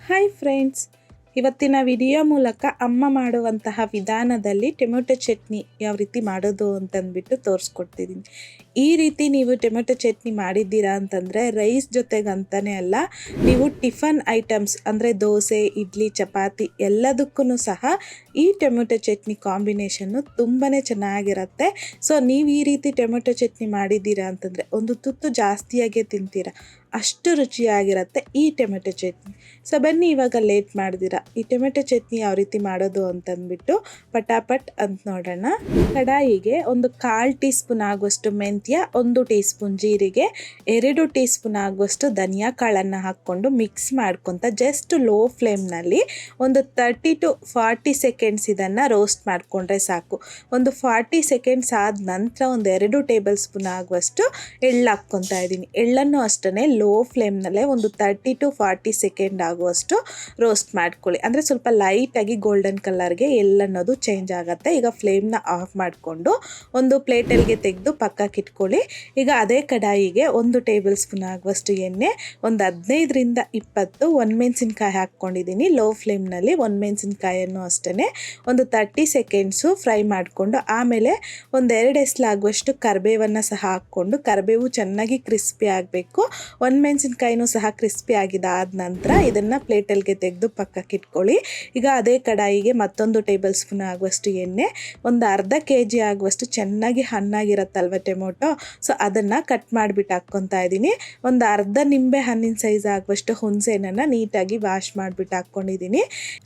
Hi friends, ಇವತ್ತಿನ video ಮೂಲಕ ಅಮ್ಮ ಮಾಡುವಂತಹ ವಿಧಾನದಲ್ಲಿ ಟೊಮೆಟೊ ಚಟ್ನಿ ಯಾವ ರೀತಿ ಮಾಡೋದು ಅಂತಂದ್ಬಿಟ್ಟು ತೋರಿಸ್ಕೊಡ್ತಿದ್ದೀನಿ. ಈ ರೀತಿ ನೀವು ಟೊಮೆಟೊ ಚಟ್ನಿ ಮಾಡಿದ್ದೀರಾ ಅಂತಂದರೆ ರೈಸ್ ಜೊತೆಗಂತಲೇ ಅಲ್ಲ, ನೀವು ಟಿಫನ್ ಐಟಮ್ಸ್ ಅಂದರೆ ದೋಸೆ, ಇಡ್ಲಿ, ಚಪಾತಿ ಎಲ್ಲದಕ್ಕೂ ಸಹ ಈ ಟೊಮೆಟೊ ಚಟ್ನಿ ಕಾಂಬಿನೇಷನ್ನು ತುಂಬಾ ಚೆನ್ನಾಗಿರುತ್ತೆ. ಸೊ ನೀವು ಈ ರೀತಿ ಟೊಮೆಟೊ ಚಟ್ನಿ ಮಾಡಿದ್ದೀರಾ ಅಂತಂದರೆ ಒಂದು ತುತ್ತು ಜಾಸ್ತಿಯಾಗೇ ತಿಂತೀರಾ, ಅಷ್ಟು ರುಚಿಯಾಗಿರುತ್ತೆ ಈ ಟೊಮೆಟೊ ಚಟ್ನಿ. ಸೊ ಬನ್ನಿ ಇವಾಗ ಲೇಟ್ ಮಾಡ್ದಿರ ಈ ಟೊಮೆಟೊ ಚಟ್ನಿ ಯಾವ ರೀತಿ ಮಾಡೋದು ಅಂತಂದ್ಬಿಟ್ಟು ಪಟಾಪಟ್ ಅಂತ ನೋಡೋಣ. ಕಡಾಯಿಗೆ ಒಂದು 1/4 ಟೀ ಸ್ಪೂನ್ ಆಗುವಷ್ಟು ಮೆಂತ್ಯ, 1 ಟೀ ಸ್ಪೂನ್ ಜೀರಿಗೆ, 2 ಟೀ ಸ್ಪೂನ್ ಆಗುವಷ್ಟು ಧನಿಯಾ ಕಾಳನ್ನು ಹಾಕ್ಕೊಂಡು ಮಿಕ್ಸ್ ಮಾಡ್ಕೊತ ಜಸ್ಟ್ ಲೋ ಫ್ಲೇಮ್ನಲ್ಲಿ ಒಂದು 30 to 40 ಸೆಕೆಂಡ್ಸ್ ಇದನ್ನು ರೋಸ್ಟ್ ಮಾಡಿಕೊಂಡ್ರೆ ಸಾಕು. ಒಂದು 40 ಸೆಕೆಂಡ್ಸ್ ಆದ ನಂತರ ಒಂದು 2 ಟೇಬಲ್ ಸ್ಪೂನ್ ಆಗುವಷ್ಟು ಎಳ್ಳು ಹಾಕ್ಕೊತಾ ಇದ್ದೀನಿ. ಎಳ್ಳನ್ನು ಅಷ್ಟೇ ಲೋ ಫ್ಲೇಮ್ನಲ್ಲೇ ಒಂದು 30 to 40 ಸೆಕೆಂಡ್ ಆಗುವಷ್ಟು ರೋಸ್ಟ್ ಮಾಡ್ಕೊಳ್ಳಿ. ಅಂದರೆ ಸ್ವಲ್ಪ ಲೈಟಾಗಿ ಗೋಲ್ಡನ್ ಕಲರ್ಗೆ ಎಳ್ಳನ್ನೋದು ಚೇಂಜ್ ಆಗುತ್ತೆ. ಈಗ ಫ್ಲೇಮ್ನ ಆಫ್ ಮಾಡಿಕೊಂಡು ಒಂದು ಪ್ಲೇಟಲ್ಲಿಗೆ ತೆಗೆದು ಪಕ್ಕಕ್ಕೆ ಇಟ್ಕೊಳ್ಳಿ. ಈಗ ಅದೇ ಕಡಾಯಿಗೆ 1 ಟೇಬಲ್ ಸ್ಪೂನ್ ಆಗುವಷ್ಟು ಎಣ್ಣೆ, ಒಂದು 15ರಿಂದ 20 ಒಣಮೆಣಸಿನ್ಕಾಯಿ ಹಾಕ್ಕೊಂಡಿದ್ದೀನಿ. ಲೋ ಫ್ಲೇಮ್ನಲ್ಲಿ ಒಣಮೆಣಸಿನ್ಕಾಯನ್ನು ಅಷ್ಟೇ ಒಂದು 30 ಸೆಕೆಂಡ್ಸು ಫ್ರೈ ಮಾಡಿಕೊಂಡು ಆಮೇಲೆ ಒಂದು 2 ಎಸ್ಲಾಗುವಷ್ಟು ಕರಿಬೇವನ್ನು ಸಹ ಹಾಕ್ಕೊಂಡು ಕರಿಬೇವು ಚೆನ್ನಾಗಿ ಕ್ರಿಸ್ಪಿ ಆಗಬೇಕು. ಒಣಮೆಣಸಿನ್ಕಾಯಿನೂ ಸಹ ಕ್ರಿಸ್ಪಿ ಆಗಿದ್ದಾದ ನಂತರ ಇದನ್ನು ಪ್ಲೇಟಲ್ಲಿಗೆ ತೆಗೆದು ಪಕ್ಕಕ್ಕೆ ಇಟ್ಕೊಳ್ಳಿ. ಈಗ ಅದೇ ಕಡಾಯಿಗೆ ಮತ್ತೊಂದು ಟೇಬಲ್ ಸ್ಪೂನ್ ಆಗುವಷ್ಟು ಎಣ್ಣೆ, ಒಂದು ಅರ್ಧ kg ಆಗುವಷ್ಟು ಚೆನ್ನಾಗಿ ಹಣ್ಣಾಗಿರುತ್ತಲ್ವ ಟೊಮೊಟೊ, ಸೊ ಅದನ್ನು ಕಟ್ ಮಾಡಿಬಿಟ್ಟು ಹಾಕ್ಕೊತಾ ಇದ್ದೀನಿ. ಒಂದು ಅರ್ಧ ನಿಂಬೆ ಹಣ್ಣಿನ ಸೈಜ್ ಆಗುವಷ್ಟು ಹುಣಸೆಹಣ್ಣನ್ನು ನೀಟಾಗಿ ವಾಶ್ ಮಾಡಿಬಿಟ್ಟು ಹಾಕ್ಕೊಂಡಿದ್ದೀನಿ.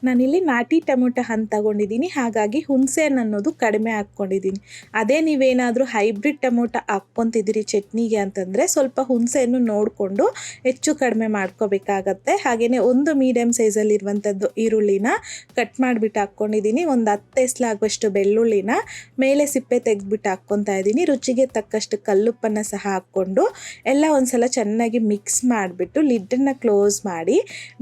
ನಾನಿಲ್ಲಿ ನಾಟಿ ಟೊಮೊಟೊ ಹಣ್ಣು ತಗೊಂಡಿದ್ದೀನಿ, ಹಾಗಾಗಿ ಹುಣಸೆಹಣ್ಣು ಅನ್ನೋದು ಕಡಿಮೆ ಹಾಕ್ಕೊಂಡಿದ್ದೀನಿ. ಅದೇ ನೀವೇನಾದರೂ ಹೈಬ್ರಿಡ್ ಟೊಮೊಟೊ ಹಾಕ್ಕೊತಿದ್ದೀರಿ ಚಟ್ನಿಗೆ ಅಂತಂದರೆ ಸ್ವಲ್ಪ ಹುಣಸೆಹಣ್ಣು ನೋಡಿಕೊಂಡು ಹೆಚ್ಚು ಕಡಿಮೆ ಮಾಡ್ಕೋಬೇಕಾಗತ್ತೆ. ಹಾಗೆಯೇ ಒಂದು ಮೀಡಿಯಮ್ ಸೈಜಲ್ಲಿ ಇರುವಂಥದ್ದು ಈರುಳ್ಳಿನ ಕಟ್ ಮಾಡಿಬಿಟ್ಟು ಹಾಕ್ಕೊಂಡಿದ್ದೀನಿ. ಒಂದು 10 ಎಸ್ಲಾಗುವಷ್ಟು ಬೆಳ್ಳುಳ್ಳಿನ ಮೇಲೆ ಸಿಪ್ಪೆ ತೆಗೆದ್ಬಿಟ್ಟು ಹಾಕ್ಕೊತಾ ಇದ್ದೀನಿ. ರುಚಿಗೆ ತಕ್ಕಷ್ಟು ಕಲ್ಲುಪ್ಪನ್ನು ಸಹ ಹಾಕ್ಕೊಂಡು ಎಲ್ಲ ಒಂದ್ಸಲ ಚೆನ್ನಾಗಿ ಮಿಕ್ಸ್ ಮಾಡಿಬಿಟ್ಟು ಲಿಡ್ಡನ್ನು ಕ್ಲೋಸ್ ಮಾಡಿ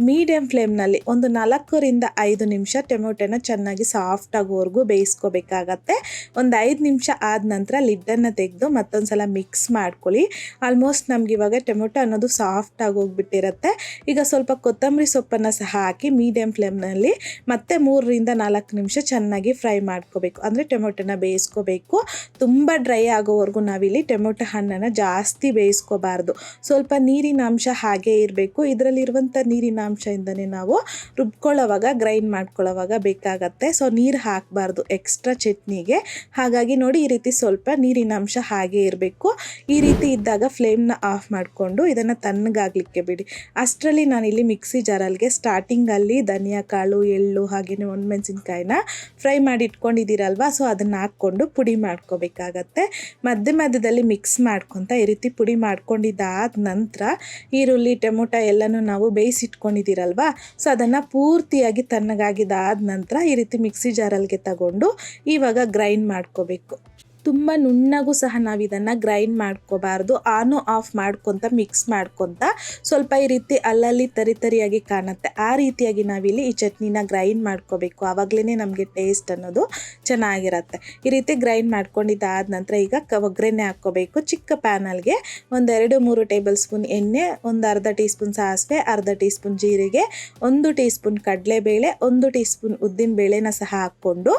ಮೀಡಿಯಮ್ ಫ್ಲೇಮ್ನಲ್ಲಿ ಒಂದು 4ರಿಂದ 5 ನಿಮಿಷ ಟೊಮೊಟೊನ ಚೆನ್ನಾಗಿ ಸಾಫ್ಟ್ ಆಗೋವರೆಗೂ ಬೇಯಿಸ್ಕೋಬೇಕಾಗತ್ತೆ. ಒಂದು 5 ನಿಮಿಷ ಆದ ನಂತರ ಲಿಡ್ಡನ್ನು ತೆಗೆದು ಮತ್ತೊಂದು ಸಲ ಮಿಕ್ಸ್ ಮಾಡ್ಕೊಳ್ಳಿ. ಆಲ್ಮೋಸ್ಟ್ ನಮ್ಗೆ ಇವಾಗ ಟೊಮೊಟೊ ಅನ್ನೋದು ಸಾಫ್ಟ್ ಆಗಿ ಹೋಗ್ಬಿಟ್ಟಿರುತ್ತೆ. ಈಗ ಸ್ವಲ್ಪ ಕೊತ್ತಂಬರಿ ಸೊಪ್ಪನ್ನು ಸಹ ಹಾಕಿ ಮೀಡಿಯಮ್ ಫ್ಲೇಮ್ನಲ್ಲಿ ಮತ್ತೆ 3ರಿಂದ 4 ನಿಮಿಷ ಚೆನ್ನಾಗಿ ಫ್ರೈ ಮಾಡ್ಕೋಬೇಕು. ಅಂದರೆ ಟೊಮೊಟೊನ ಬೇಯಿಸ್ಕೋಬೇಕು. ತುಂಬ ಡ್ರೈ ಆಗೋವರೆಗೂ ನಾವಿಲ್ಲಿ ಟೊಮೊಟೊ ಹಣ್ಣನ್ನು ಜಾಸ್ತಿ ಬೇಯಿಸ್ಕೋಬಾರ್ದು. ಸ್ವಲ್ಪ ನೀರಿನ ಅಂಶ ಹಾಗೇ ಇರಬೇಕು. ಇದರಲ್ಲಿರುವಂಥ ನೀರಿನ ಅಂಶದಿಂದನೇ ನಾವು ರುಬ್ಕೊಳ್ಳೋವಾಗ ಗ್ರೈಂಡ್ ಮಾಡ್ಕೊಳ್ಳೋವಾಗ ಬೇಕಾಗತ್ತೆ. ಸೊ ನೀರು ಹಾಕಬಾರ್ದು ಎಕ್ಸ್ಟ್ರಾ ಚಟ್ನಿಗೆ. ಹಾಗಾಗಿ ನೋಡಿ ಈ ರೀತಿ ಸ್ವಲ್ಪ ನೀರಿನ ಅಂಶ ಹಾಗೇ ಇರಬೇಕು. ಈ ರೀತಿ ಇದ್ದಾಗ ಫ್ಲೇಮ್ನ ಆಫ್ ಮಾಡಿಕೊಂಡು ಇದನ್ನು ತಣ್ಣಗಾಗಲಿಕ್ಕೆ ಬಿಡಿ. ಅಷ್ಟರಲ್ಲಿ ನಾನಿಲ್ಲಿ ಮಿಕ್ಸಿ ಜಾರಲ್ಲಿಗೆ ಸ್ಟಾರ್ಟಿಂಗಲ್ಲಿ ಧನಿಯಾ ಕಾಳು, ಎಳ್ಳು ಹಾಗೆಯೇ ಒಣಮೆಣಸಿನ್ಕಾಯಿನ ಫ್ರೈ ಮಾಡಿ ಇಟ್ಕೊಂಡಿದ್ದೀರಲ್ವ, ಸೊ ಅದನ್ನು ಹಾಕ್ಕೊಂಡು ಪುಡಿ ಮಾಡ್ಕೋಬೇಕಾಗತ್ತೆ. ಮಧ್ಯದಲ್ಲಿ ಮಿಕ್ಸ್ ಮಾಡ್ಕೊತ ಈ ರೀತಿ ಪುಡಿ ಮಾಡ್ಕೊಂಡಿದ್ದಾದ ನಂತರ ಈರುಳ್ಳಿ, ಟೊಮೊಟೊ ಎಲ್ಲನೂ ನಾವು ಬೇಯಿಸಿಟ್ಕೊಂಡಿದ್ದೀರಲ್ವ, ಸೊ ಅದನ್ನು ಪೂರ್ತಿಯಾಗಿ ತಣ್ಣಗಾಗಿದ್ದಾದ ನಂತರ ಈ ರೀತಿ ಮಿಕ್ಸಿ ಜಾರಲ್ಲಿಗೆ ತಗೊಂಡು ಇವಾಗ ಗ್ರೈಂಡ್ ಮಾಡ್ಕೋಬೇಕು. ತುಂಬ ನುಣ್ಣಗೂ ಸಹ ನಾವು ಇದನ್ನು ಗ್ರೈಂಡ್ ಮಾಡ್ಕೋಬಾರ್ದು. ಆನು ಆಫ್ ಮಾಡ್ಕೊತ ಮಿಕ್ಸ್ ಮಾಡ್ಕೊತ ಸ್ವಲ್ಪ ಈ ರೀತಿ ಅಲ್ಲಲ್ಲಿ ತರಿಯಾಗಿ ಕಾಣುತ್ತೆ, ಆ ರೀತಿಯಾಗಿ ನಾವಿಲ್ಲಿ ಈ ಚಟ್ನಿನ ಗ್ರೈಂಡ್ ಮಾಡ್ಕೋಬೇಕು. ಆವಾಗಲೇ ನಮಗೆ ಟೇಸ್ಟ್ ಅನ್ನೋದು ಚೆನ್ನಾಗಿರುತ್ತೆ. ಈ ರೀತಿ ಗ್ರೈಂಡ್ ಮಾಡ್ಕೊಂಡಿದ್ದಾದ ನಂತರ ಈಗ ಒಗ್ಗರಣೆ ಹಾಕ್ಕೋಬೇಕು. ಚಿಕ್ಕ ಪ್ಯಾನಲ್ಗೆ ಒಂದು 2-3 ಟೇಬಲ್ ಸ್ಪೂನ್ ಎಣ್ಣೆ, ಒಂದು ಅರ್ಧ ಟೀ ಸ್ಪೂನ್ ಸಾಸಿವೆ, ಅರ್ಧ ಟೀ ಸ್ಪೂನ್ ಜೀರಿಗೆ, 1 ಟೀ ಸ್ಪೂನ್ ಕಡಲೆಬೇಳೆ, 1 ಟೀ ಸ್ಪೂನ್ ಉದ್ದಿನ ಬೇಳೆನ ಸಹ ಹಾಕ್ಕೊಂಡು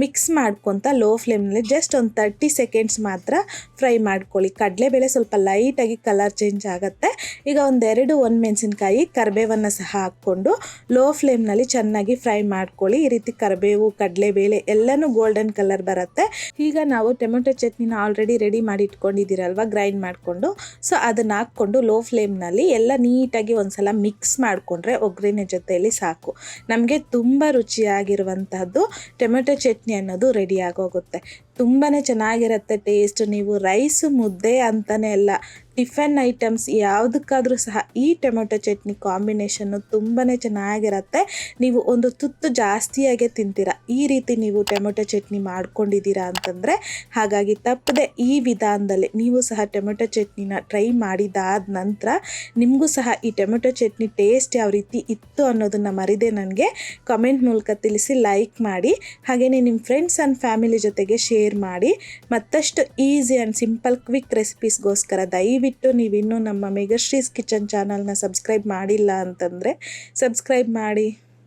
ಮಿಕ್ಸ್ ಮಾಡ್ಕೊತ ಲೋ ಫ್ಲೇಮ್ನಲ್ಲಿ ಜಸ್ಟ್ ಒಂದು 30 ಸೆಕೆಂಡ್ಸ್ ಮಾತ್ರ ಫ್ರೈ ಮಾಡ್ಕೊಳ್ಳಿ. ಕಡಲೆಬೇಳೆ ಸ್ವಲ್ಪ ಲೈಟಾಗಿ ಕಲರ್ ಚೇಂಜ್ ಆಗುತ್ತೆ. ಈಗ ಒಂದು 2 ಒಣಮೆಣಸಿನ್ಕಾಯಿ, ಕರಿಬೇವನ್ನು ಸಹ ಹಾಕ್ಕೊಂಡು ಲೋ ಫ್ಲೇಮ್ನಲ್ಲಿ ಚೆನ್ನಾಗಿ ಫ್ರೈ ಮಾಡ್ಕೊಳ್ಳಿ. ಈ ರೀತಿ ಕರಿಬೇವು, ಕಡಲೆಬೇಳೆ ಎಲ್ಲನೂ ಗೋಲ್ಡನ್ ಕಲರ್ ಬರುತ್ತೆ. ಈಗ ನಾವು ಟೊಮೆಟೊ ಚಟ್ನಿನ ಆಲ್ರೆಡಿ ರೆಡಿ ಮಾಡಿ ಇಟ್ಕೊಂಡಿದ್ದೀರಲ್ವ ಗ್ರೈಂಡ್ ಮಾಡಿಕೊಂಡು, ಸೊ ಅದನ್ನು ಹಾಕ್ಕೊಂಡು ಲೋ ಫ್ಲೇಮ್ನಲ್ಲಿ ಎಲ್ಲ ನೀಟಾಗಿ ಒಂದ್ಸಲ ಮಿಕ್ಸ್ ಮಾಡಿಕೊಂಡ್ರೆ ಒಗ್ಗರಣೆ ಜೊತೆಯಲ್ಲಿ ಸಾಕು, ನಮಗೆ ತುಂಬ ರುಚಿಯಾಗಿರುವಂತಹದ್ದು ಟೊಮೆಟೊ ಚಟ್ನಿ ಅನ್ನೋದು ರೆಡಿ ಆಗೋಗುತ್ತೆ. ತುಂಬಾ ಚೆನ್ನಾಗಿರುತ್ತೆ ಟೇಸ್ಟ್. ನೀವು ರೈಸ್, ಮುದ್ದೆ ಅಂತಲೇ ಅಲ್ಲ, ಟಿಫನ್ ಐಟಮ್ಸ್ ಯಾವುದಕ್ಕಾದರೂ ಸಹ ಈ ಟೊಮೆಟೊ ಚಟ್ನಿ ಕಾಂಬಿನೇಷನ್ನು ತುಂಬಾ ಚೆನ್ನಾಗಿರುತ್ತೆ. ನೀವು ಒಂದು ತುತ್ತು ಜಾಸ್ತಿಯಾಗೆ ತಿಂತೀರಾ ಈ ರೀತಿ ನೀವು ಟೊಮೆಟೊ ಚಟ್ನಿ ಮಾಡ್ಕೊಂಡಿದ್ದೀರಾ ಅಂತಂದರೆ. ಹಾಗಾಗಿ ತಪ್ಪದೆ ಈ ವಿಧಾನದಲ್ಲಿ ನೀವು ಸಹ ಟೊಮೆಟೊ ಚಟ್ನಿನ ಟ್ರೈ ಮಾಡಿದಾದ ನಂತರ ನಿಮಗೂ ಸಹ ಈ ಟೊಮೆಟೊ ಚಟ್ನಿ ಟೇಸ್ಟ್ ಯಾವ ರೀತಿ ಇತ್ತು ಅನ್ನೋದನ್ನು ಮರಿದೆ ನನಗೆ ಕಮೆಂಟ್ ಮೂಲಕ ತಿಳಿಸಿ, ಲೈಕ್ ಮಾಡಿ, ಹಾಗೆಯೇ ನಿಮ್ಮ ಫ್ರೆಂಡ್ಸ್ ಆ್ಯಂಡ್ ಫ್ಯಾಮಿಲಿ ಜೊತೆಗೆ ಶೇರ್ ಮಾಡಿ. ಮತ್ತಷ್ಟು ಈಸಿ ಆ್ಯಂಡ್ ಸಿಂಪಲ್ ಕ್ವಿಕ್ ರೆಸಿಪೀಸ್ಗೋಸ್ಕರ ದಯವಿಟ್ಟು ದಯವಿಟ್ಟು ನೀವಿನ್ನೂ ನಮ್ಮ ಮೆಗಾಶ್ರೀಸ್ ಕಿಚನ್ ಚಾನಲ್ನ ಸಬ್ಸ್ಕ್ರೈಬ್ ಮಾಡಿಲ್ಲ ಅಂತಂದರೆ ಸಬ್ಸ್ಕ್ರೈಬ್ ಮಾಡಿ,